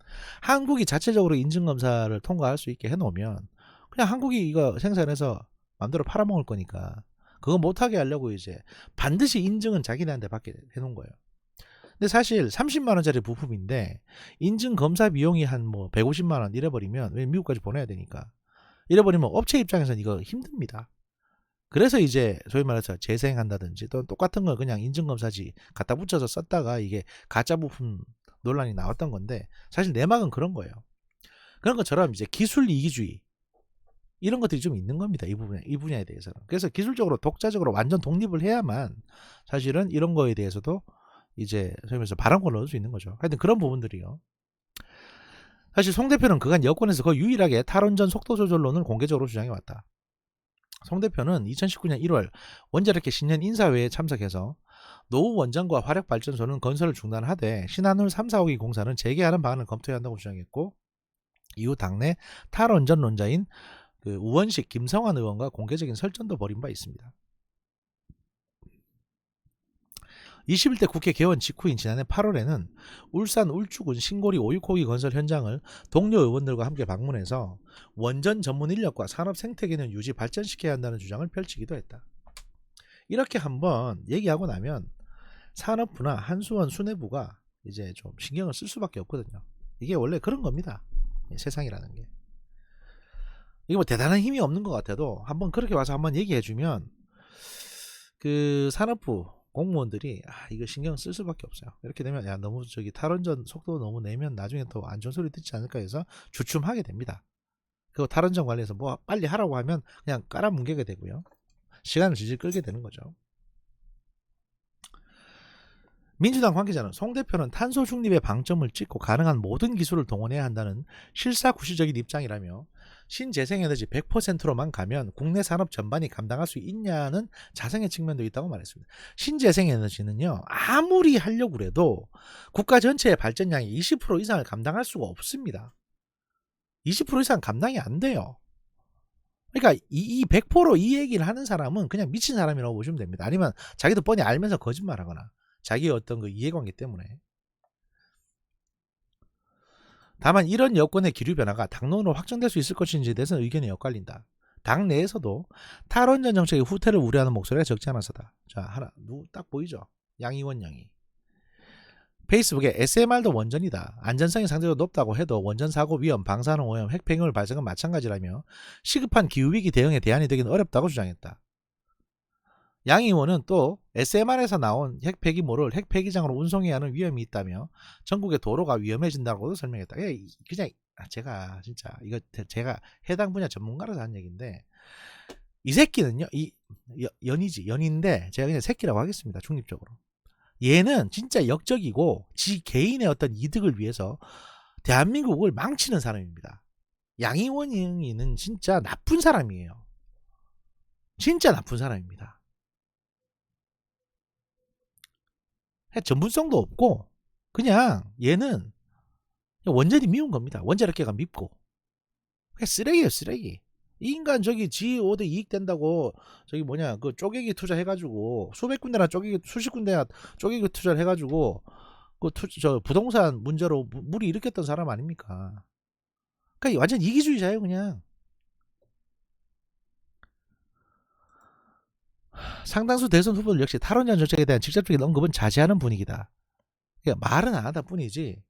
한국이 자체적으로 인증 검사를 통과할 수 있게 해놓으면 그냥 한국이 이거 생산해서 마음대로 팔아먹을 거니까 그거 못하게 하려고 이제 반드시 인증은 자기네한테 받게 해놓은 거예요. 근데 사실 30만 원짜리 부품인데 인증 검사 비용이 한 뭐 150만 원 이래버리면, 왜 미국까지 보내야 되니까 이래버리면 업체 입장에서는 이거 힘듭니다. 그래서 이제 소위 말해서 재생한다든지 또 똑같은 걸 그냥 인증검사지 갖다 붙여서 썼다가 이게 가짜 부품 논란이 나왔던 건데, 사실 내막은 그런 거예요. 그런 것처럼 이제 기술 이기주의 이런 것들이 좀 있는 겁니다. 이 분야에 대해서는. 그래서 기술적으로 독자적으로 완전 독립을 해야만 사실은 이런 거에 대해서도 이제 소위 말해서 발언권을 얻을 수 있는 거죠. 하여튼 그런 부분들이요. 사실 송 대표는 그간 여권에서 거의 유일하게 탈원전 속도 조절론을 공개적으로 주장해 왔다. 송 대표는 2019년 1월 원자력계 신년 인사회에 참석해서 노후 원전과 화력발전소는 건설을 중단하되 신한울 3, 4호기 공사는 재개하는 방안을 검토해야 한다고 주장했고, 이후 당내 탈원전론자인 그 우원식, 김성환 의원과 공개적인 설전도 벌인 바 있습니다. 21대 국회 개원 직후인 지난해 8월에는 울산 울주군 신고리 5,6호기 건설 현장을 동료 의원들과 함께 방문해서 원전 전문 인력과 산업 생태계는 유지 발전시켜야 한다는 주장을 펼치기도 했다. 이렇게 한번 얘기하고 나면 산업부나 한수원 수뇌부가 이제 좀 신경을 쓸 수밖에 없거든요. 이게 원래 그런 겁니다. 세상이라는 게. 이게 뭐 대단한 힘이 없는 것 같아도 한번 그렇게 와서 한번 얘기해주면 그 산업부 공무원들이 이거 신경 쓸 수밖에 없어요. 이렇게 되면 야 너무 저기 탈원전 속도 너무 내면 나중에 또 안 좋은 소리 듣지 않을까 해서 주춤하게 됩니다. 그리고 탈원전 관련해서 뭐 빨리 하라고 하면 그냥 깔아뭉개게 되고요. 시간을 질질 끌게 되는 거죠. 민주당 관계자는 송 대표는 탄소 중립의 방점을 찍고 가능한 모든 기술을 동원해야 한다는 실사구시적인 입장이라며 신재생에너지 100%로만 가면 국내 산업 전반이 감당할 수 있냐는 자성의 측면도 있다고 말했습니다. 신재생에너지는요, 아무리 하려고 해도 국가 전체의 발전량이 20% 이상을 감당할 수가 없습니다. 20% 이상 감당이 안 돼요. 그러니까 이 100%이 얘기를 하는 사람은 그냥 미친 사람이라고 보시면 됩니다. 아니면 자기도 뻔히 알면서 거짓말하거나 자기의 어떤 그 이해관계 때문에. 다만 이런 여권의 기류 변화가 당론으로 확정될 수 있을 것인지에 대해서는 의견이 엇갈린다. 당 내에서도 탈원전 정책의 후퇴를 우려하는 목소리가 적지 않아서다. 자, 하나 딱 보이죠? 양이원 양이 페이스북에 SMR도 원전이다. 안전성이 상대적으로 높다고 해도 원전 사고 위험, 방사능 오염, 핵 폐기물 발생은 마찬가지라며 시급한 기후위기 대응에 대안이 되기는 어렵다고 주장했다. 양 의원은 또 SMR에서 나온 핵 폐기물을 핵 폐기장으로 운송해야 하는 위험이 있다며 전국의 도로가 위험해진다고도 설명했다. 그냥 제가 진짜 이거 제가 해당 분야 전문가라서 한 얘기인데, 이 새끼는요, 연인데 제가 그냥 새끼라고 하겠습니다. 중립적으로. 얘는 진짜 역적이고 지 개인의 어떤 이득을 위해서 대한민국을 망치는 사람입니다. 양이원이는 진짜 나쁜 사람이에요. 진짜 나쁜 사람입니다. 전문성도 없고 그냥 얘는 원전이 미운 겁니다. 원자력계가 밉고 그냥 쓰레기예요, 쓰레기. 이 인간 저기 지 5대 이익 된다고 저기 뭐냐 그 쪼개기 투자해가지고 수백 군데나 쪼개기 수십 군데나 쪼개기 투자를 해가지고 그 저 부동산 문제로 물이 일으켰던 사람 아닙니까? 그러니까 완전 이기주의자예요, 그냥. 상당수 대선 후보들 역시 탈원전 정책에 대한 직접적인 언급은 자제하는 분위기다. 그러니까 말은 안 하다 뿐이지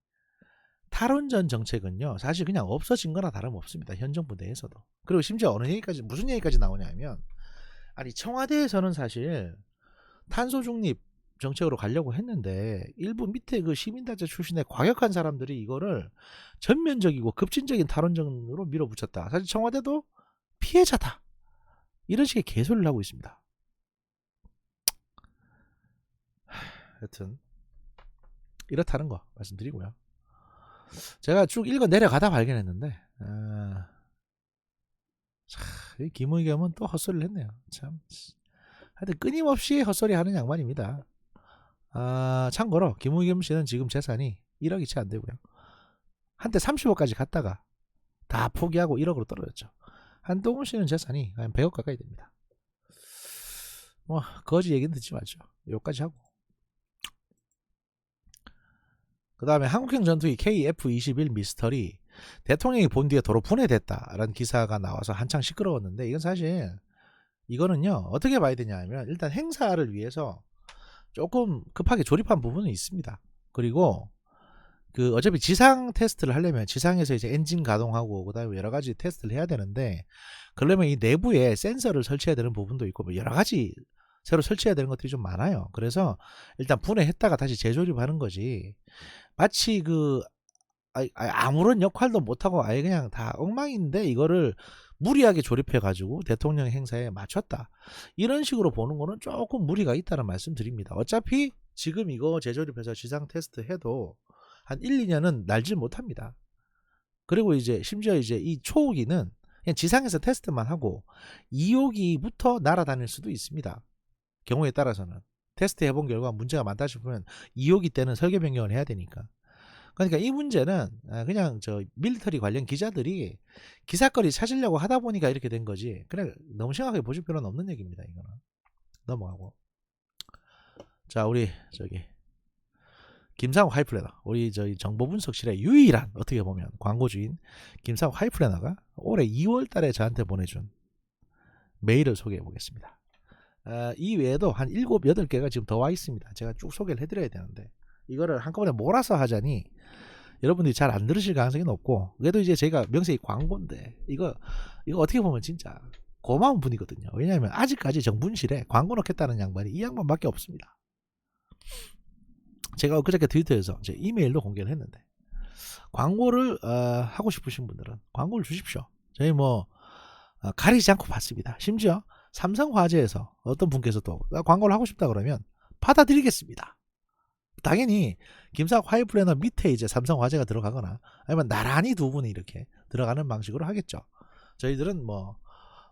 탈원전 정책은요 사실 그냥 없어진 거나 다름없습니다. 현 정부 내에서도. 그리고 심지어 어느 얘기까지 무슨 얘기까지 나오냐면 아니 청와대에서는 사실 탄소 중립 정책으로 가려고 했는데 일부 밑에 그 시민단체 출신의 과격한 사람들이 이거를 전면적이고 급진적인 탈원전으로 밀어붙였다. 사실 청와대도 피해자다. 이런 식의 개소리를 하고 있습니다. 여튼 이렇다는 거 말씀드리고요. 제가 쭉 읽어 내려가다 발견했는데 이 김의겸은 또 헛소리를 했네요. 참 하여튼 끊임없이 헛소리 하는 양반입니다. 참고로 김의겸 씨는 지금 재산이 1억이 채 안 되고요. 한때 30억까지 갔다가 다 포기하고 1억으로 떨어졌죠. 한동훈 씨는 재산이 한 100억 가까이 됩니다. 뭐 거지 얘기는 듣지 말죠. 여기까지 하고 그 다음에 한국형 전투기 KF-21 미스터리 대통령이 본 뒤에 도로 분해됐다라는 기사가 나와서 한창 시끄러웠는데 이건 사실 이거는요 어떻게 봐야 되냐 하면 일단 행사를 위해서 조금 급하게 조립한 부분은 있습니다. 그리고 그 어차피 지상 테스트를 하려면 지상에서 이제 엔진 가동하고 그다음에 여러 가지 테스트를 해야 되는데 그러려면 이 내부에 센서를 설치해야 되는 부분도 있고 뭐 여러 가지 새로 설치해야 되는 것들이 좀 많아요. 그래서 일단 분해했다가 다시 재조립하는 거지. 마치 그 아무런 역할도 못하고 아예 그냥 다 엉망인데 이거를 무리하게 조립해 가지고 대통령 행사에 맞췄다 이런 식으로 보는 거는 조금 무리가 있다는 말씀 드립니다. 어차피 지금 이거 재조립해서 지상 테스트 해도 한 1, 2년은 날질 못합니다. 그리고 이제 심지어 이제 이 초호기는 그냥 지상에서 테스트만 하고 2호기부터 날아다닐 수도 있습니다. 경우에 따라서는 테스트 해본 결과 문제가 많다 싶으면 2호기 때는 설계 변경을 해야 되니까. 그러니까 이 문제는 그냥 저 밀리터리 관련 기자들이 기사거리 찾으려고 하다 보니까 이렇게 된 거지. 그래 너무 심각하게 보실 필요는 없는 얘기입니다. 이거는 넘어가고. 자 우리 저기 김상욱 하이플래너 우리 저희 정보분석실의 유일한 어떻게 보면 광고주인 김상욱 하이플래너가 올해 2월달에 저한테 보내준 메일을 소개해 보겠습니다. 이 외에도 한 7, 8개가 지금 더 와 있습니다. 제가 쭉 소개를 해드려야 되는데 이거를 한꺼번에 몰아서 하자니 여러분들이 잘 안 들으실 가능성이 높고 그래도 이제 제가 명색이 광고인데 이거 어떻게 보면 진짜 고마운 분이거든요. 왜냐하면 아직까지 정분실에 광고 넣겠다는 양반이 이 양반밖에 없습니다. 제가 그저께 트위터에서 제 이메일로 공개를 했는데 광고를 하고 싶으신 분들은 광고를 주십시오. 저희 뭐 가리지 않고 받습니다. 심지어 삼성화재에서 어떤 분께서 또 광고를 하고 싶다 그러면 받아드리겠습니다. 당연히 김상욱 하이플래너 밑에 이제 삼성화재가 들어가거나 아니면 나란히 두 분이 이렇게 들어가는 방식으로 하겠죠. 저희들은 뭐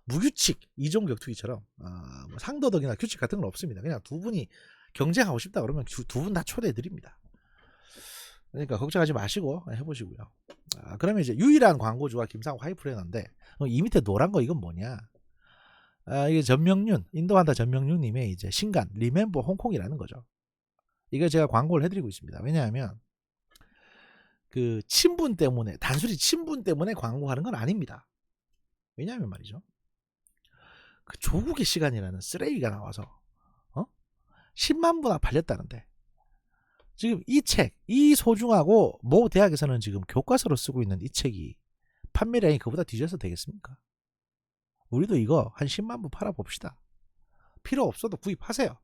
무규칙 이종격투기처럼 뭐 상도덕이나 규칙 같은 건 없습니다. 그냥 두 분이 경쟁하고 싶다 그러면 두 분 다 초대해 드립니다. 그러니까 걱정하지 마시고 해보시고요. 그러면 이제 유일한 광고주가 김상욱 하이플래너인데 이 밑에 노란 거 이건 뭐냐? 이게 전명윤 인도한다 전명윤님의 이제 신간 리멤버 홍콩이라는 거죠. 이거 제가 광고를 해드리고 있습니다. 왜냐하면 그 친분 때문에 단순히 친분 때문에 광고하는 건 아닙니다. 왜냐하면 말이죠. 그 조국의 시간이라는 쓰레기가 나와서 10만 부나 팔렸다는데 지금 이 책, 이 소중하고 모 대학에서는 지금 교과서로 쓰고 있는 이 책이 판매량이 그보다 뒤져서 되겠습니까? 우리도 이거 한 10만 부 팔아봅시다. 필요 없어도 구입하세요.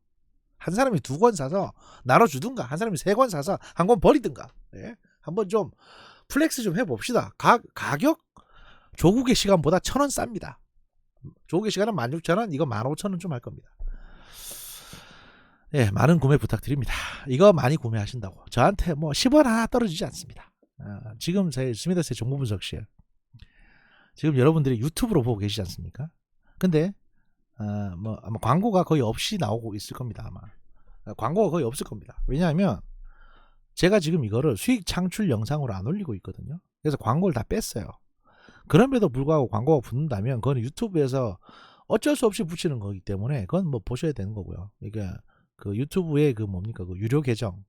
한 사람이 2권 사서 나눠주든가 한 사람이 3권 사서 한 권 버리든가. 예? 한번 좀 플렉스 좀 해봅시다. 가격 조국의 시간보다 1,000원 쌉니다. 조국의 시간은 16,000원, 이거 15,000원 좀 할 겁니다. 예, 많은 구매 부탁드립니다. 이거 많이 구매하신다고 저한테 뭐 10원 하나 떨어지지 않습니다. 지금 제 스미더스의 정보분석실 지금 여러분들이 유튜브로 보고 계시지 않습니까? 근데 뭐 아마 광고가 거의 없이 나오고 있을 겁니다. 아마 광고가 거의 없을 겁니다. 왜냐하면 제가 지금 이거를 수익 창출 영상으로 안 올리고 있거든요. 그래서 광고를 다 뺐어요. 그럼에도 불구하고 광고가 붙는다면 그건 유튜브에서 어쩔 수 없이 붙이는 거기 때문에 그건 뭐 보셔야 되는 거고요. 그러니까 그 유튜브의 그 뭡니까 그 유료 계정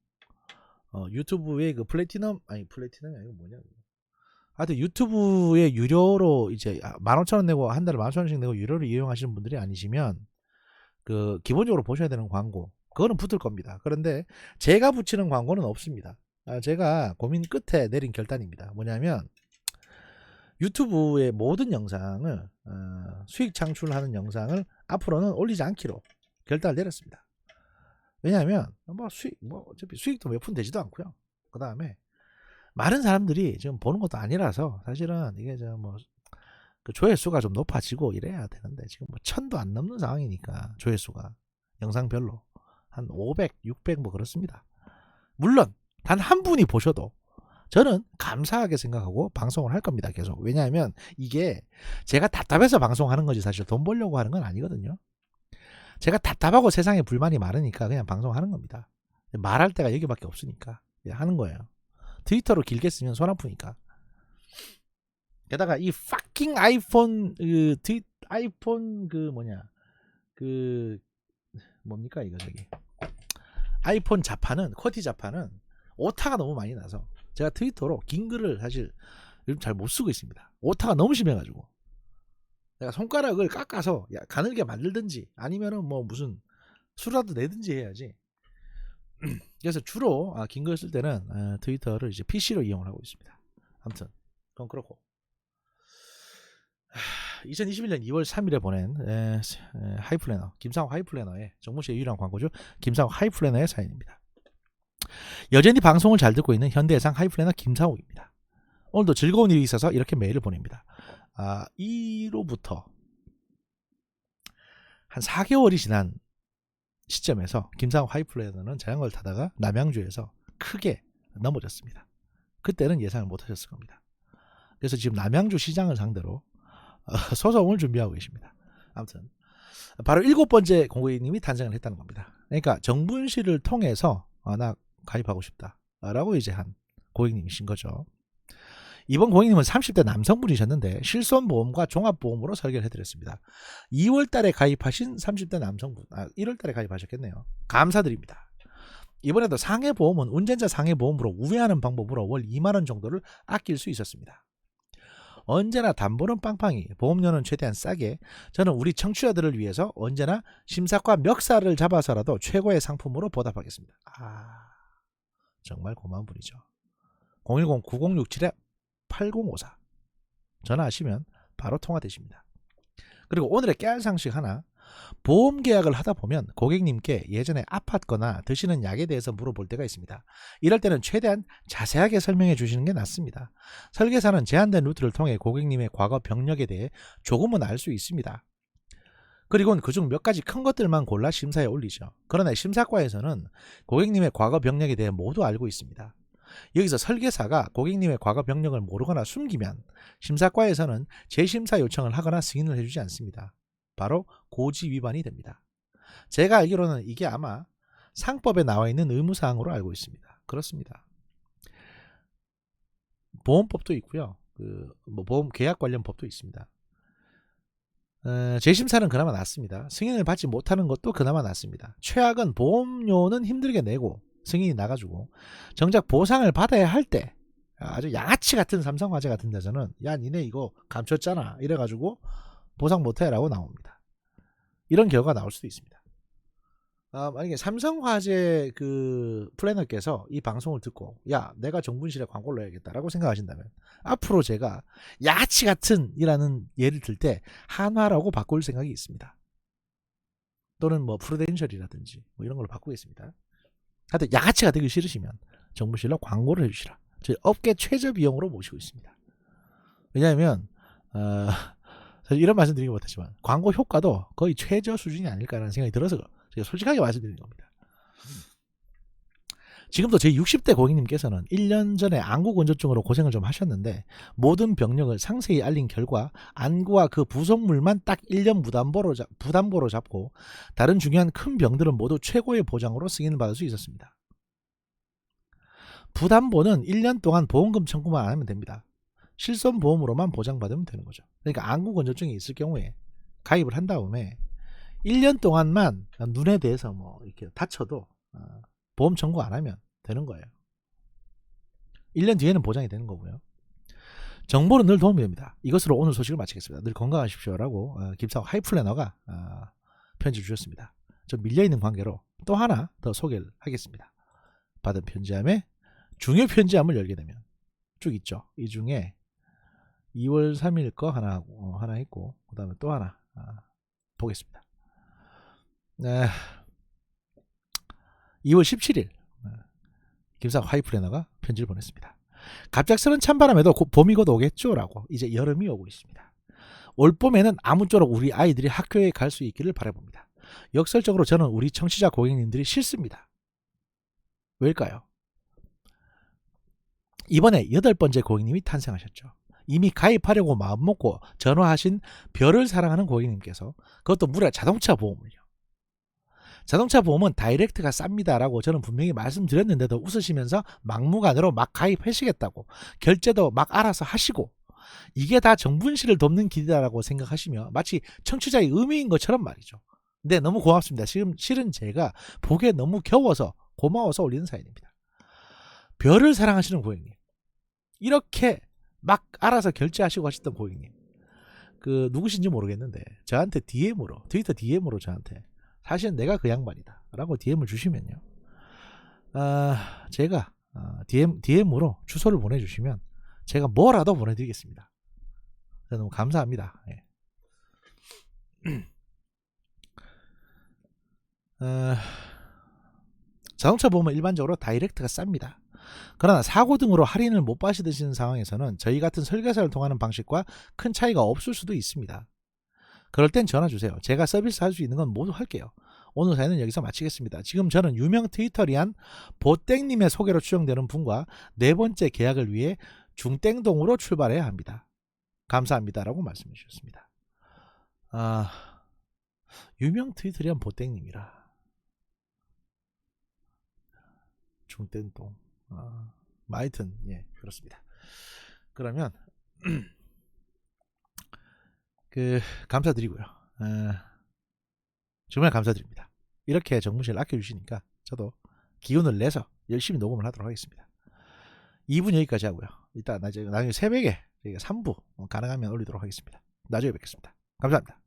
유튜브의 그 플래티넘이 아니고 뭐냐 하여튼 유튜브의 유료로 이제 15,000원 내고 한 달에 15,000원씩 내고 유료로 이용하시는 분들이 아니시면 그 기본적으로 보셔야 되는 광고 그거는 붙을 겁니다. 그런데 제가 붙이는 광고는 없습니다. 제가 고민 끝에 내린 결단입니다. 뭐냐면 유튜브의 모든 영상을 수익 창출하는 영상을 앞으로는 올리지 않기로 결단을 내렸습니다. 왜냐하면 뭐 어차피 수익도 몇 푼 되지도 않고요. 그 다음에 많은 사람들이 지금 보는 것도 아니라서 사실은 이게 그 조회수가 좀 높아지고 이래야 되는데 지금 뭐 1000도 안 넘는 상황이니까 조회수가 영상별로 한 500, 600 뭐 그렇습니다. 물론 단 한 분이 보셔도 저는 감사하게 생각하고 방송을 할 겁니다. 계속. 왜냐하면 이게 제가 답답해서 방송하는 거지 사실 돈 벌려고 하는 건 아니거든요. 제가 답답하고 세상에 불만이 많으니까 그냥 방송하는 겁니다. 말할 때가 여기밖에 없으니까 하는 거예요. 트위터로 길게 쓰면 손 아프니까. 게다가 이 fucking 아이폰 아이폰 뭡니까 이거 저기 아이폰 자판은 쿼티 자판은 오타가 너무 많이 나서 제가 트위터로 긴 글을 사실 요즘 잘 못 쓰고 있습니다. 오타가 너무 심해가지고 내가 손가락을 깎아서 가늘게 만들든지 아니면은 뭐 무슨 수라도 내든지 해야지. 그래서 주로 긴 글 쓸 때는 트위터를 이제 PC로 이용을 하고 있습니다. 아무튼 그건 그렇고 2021년 2월 3일에 보낸 하이플래너 김상호 하이플래너의 정모씨의 유일한 광고죠. 김상호 하이플래너의 사연입니다. 여전히 방송을 잘 듣고 있는 현대해상 하이플래너 김상호입니다. 오늘도 즐거운 일이 있어서 이렇게 메일을 보냅니다. 2로부터 한 4개월이 지난 시점에서 김상호 하이플래너는 자전거를 타다가 남양주에서 크게 넘어졌습니다. 그때는 예상을 못하셨을 겁니다. 그래서 지금 남양주 시장을 상대로 소송을 준비하고 계십니다. 아무튼 바로 7번째 고객님이 탄생을 했다는 겁니다. 그러니까 정분실을 통해서 나 가입하고 싶다라고 이제 한 고객님이신 거죠. 이번 고객님은 30대 남성분이셨는데 실손보험과 종합보험으로 설계를 해드렸습니다. 2월달에 가입하신 30대 남성분, 1월달에 가입하셨겠네요. 감사드립니다. 이번에도 상해보험은 운전자 상해보험으로 우회하는 방법으로 월 2만원 정도를 아낄 수 있었습니다. 언제나 담보는 빵빵히 보험료는 최대한 싸게 저는 우리 청취자들을 위해서 언제나 심사과 멱살을 잡아서라도 최고의 상품으로 보답하겠습니다. 정말 고마운 분이죠. 010-9067-8054 전화하시면 바로 통화되십니다. 그리고 오늘의 깨알 상식 하나, 보험 계약을 하다 보면 고객님께 예전에 아팠거나 드시는 약에 대해서 물어볼 때가 있습니다. 이럴 때는 최대한 자세하게 설명해 주시는 게 낫습니다. 설계사는 제한된 루트를 통해 고객님의 과거 병력에 대해 조금은 알 수 있습니다. 그리고 그중 몇 가지 큰 것들만 골라 심사에 올리죠. 그러나 심사과에서는 고객님의 과거 병력에 대해 모두 알고 있습니다. 여기서 설계사가 고객님의 과거 병력을 모르거나 숨기면 심사과에서는 재심사 요청을 하거나 승인을 해주지 않습니다. 바로 고지 위반이 됩니다. 제가 알기로는 이게 아마 상법에 나와 있는 의무사항으로 알고 있습니다. 그렇습니다. 보험법도 있고요. 보험 계약 관련 법도 있습니다. 재심사는 그나마 낫습니다. 승인을 받지 못하는 것도 그나마 낫습니다. 최악은 보험료는 힘들게 내고 승인이 나가지고 정작 보상을 받아야 할 때 아주 양아치 같은 삼성화재 같은 데서는 야 니네 이거 감췄잖아 이래가지고 보상 못해 라고 나옵니다. 이런 결과가 나올 수도 있습니다. 만약에 삼성화재 플래너께서 이 방송을 듣고 야 내가 정분실에 광고를 넣어야겠다라고 생각하신다면 앞으로 제가 야치 같은 이라는 예를 들 때 한화라고 바꿀 생각이 있습니다. 또는 뭐 프루덴셜이라든지 뭐 이런 걸로 바꾸겠습니다. 하여튼 야치가 되기 싫으시면 정분실로 광고를 해주시라. 저희 업계 최저 비용으로 모시고 있습니다. 왜냐하면 사실 이런 말씀 드리기 못하지만 광고 효과도 거의 최저 수준이 아닐까라는 생각이 들어서 제가 솔직하게 말씀드리는 겁니다. 지금도 제 60대 고객님께서는 1년 전에 안구건조증으로 고생을 좀 하셨는데 모든 병력을 상세히 알린 결과 안구와 그 부속물만 딱 1년 부담보로 잡고 다른 중요한 큰 병들은 모두 최고의 보장으로 승인을 받을 수 있었습니다. 부담보는 1년 동안 보험금 청구만 안 하면 됩니다. 실손보험으로만 보장받으면 되는 거죠. 그러니까 안구건조증이 있을 경우에 가입을 한 다음에 1년 동안만 눈에 대해서 뭐 이렇게 다쳐도 보험 청구 안 하면 되는 거예요. 1년 뒤에는 보장이 되는 거고요. 정보는 늘 도움이 됩니다. 이것으로 오늘 소식을 마치겠습니다. 늘 건강하십시오라고 김상호 하이플래너가 편지 주셨습니다. 좀 밀려있는 관계로 또 하나 더 소개를 하겠습니다. 받은 편지함에 중요 편지함을 열게 되면 쭉 있죠. 이 중에 2월 3일 거 하나 있고 그 다음에 또 하나 보겠습니다. 2월 17일 김상 하이플래너가 편지를 보냈습니다. 갑작스런 찬바람에도 봄이 곧 오겠죠 라고. 이제 여름이 오고 있습니다. 올봄에는 아무쪼록 우리 아이들이 학교에 갈 수 있기를 바라봅니다. 역설적으로 저는 우리 청취자 고객님들이 싫습니다. 왜일까요? 이번에 8번째 고객님이 탄생하셨죠. 이미 가입하려고 마음먹고 전화하신 별을 사랑하는 고객님께서 그것도 무려 자동차 보험을요. 자동차 보험은 다이렉트가 쌉니다라고 저는 분명히 말씀드렸는데도 웃으시면서 막무가내로 막 가입하시겠다고 결제도 막 알아서 하시고 이게 다 정분실을 돕는 길이다라고 생각하시며 마치 청취자의 의미인 것처럼 말이죠. 네, 너무 고맙습니다. 지금 실은 제가 보기에 너무 겨워서 고마워서 올리는 사연입니다. 별을 사랑하시는 고객님, 이렇게 막 알아서 결제하시고 하셨던 고객님, 그 누구신지 모르겠는데 저한테 DM으로, 트위터 DM으로 저한테 사실은 내가 그 양반이다 라고 DM을 주시면요, 제가 DM으로 주소를 보내주시면 제가 뭐라도 보내드리겠습니다. 너무 감사합니다. 예. 자동차 보험은 일반적으로 다이렉트가 쌉니다. 그러나 사고 등으로 할인을 못 받으시는 상황에서는 저희 같은 설계사를 통하는 방식과 큰 차이가 없을 수도 있습니다. 그럴 땐 전화 주세요. 제가 서비스 할 수 있는 건 모두 할게요. 오늘 사연은 여기서 마치겠습니다. 지금 저는 유명 트위터리안 보땡님의 소개로 추정되는 분과 4번째 계약을 위해 중땡동으로 출발해야 합니다. 감사합니다 라고 말씀해 주셨습니다. 유명 트위터리안 보땡님이라 중땡동, 하여튼 예, 그렇습니다. 그러면 감사드리고요. 정말 감사드립니다. 이렇게 정무실 아껴주시니까 저도 기운을 내서 열심히 녹음을 하도록 하겠습니다. 2분 여기까지 하고요. 일단 나중에 새벽에 3부 가능하면 올리도록 하겠습니다. 나중에 뵙겠습니다. 감사합니다.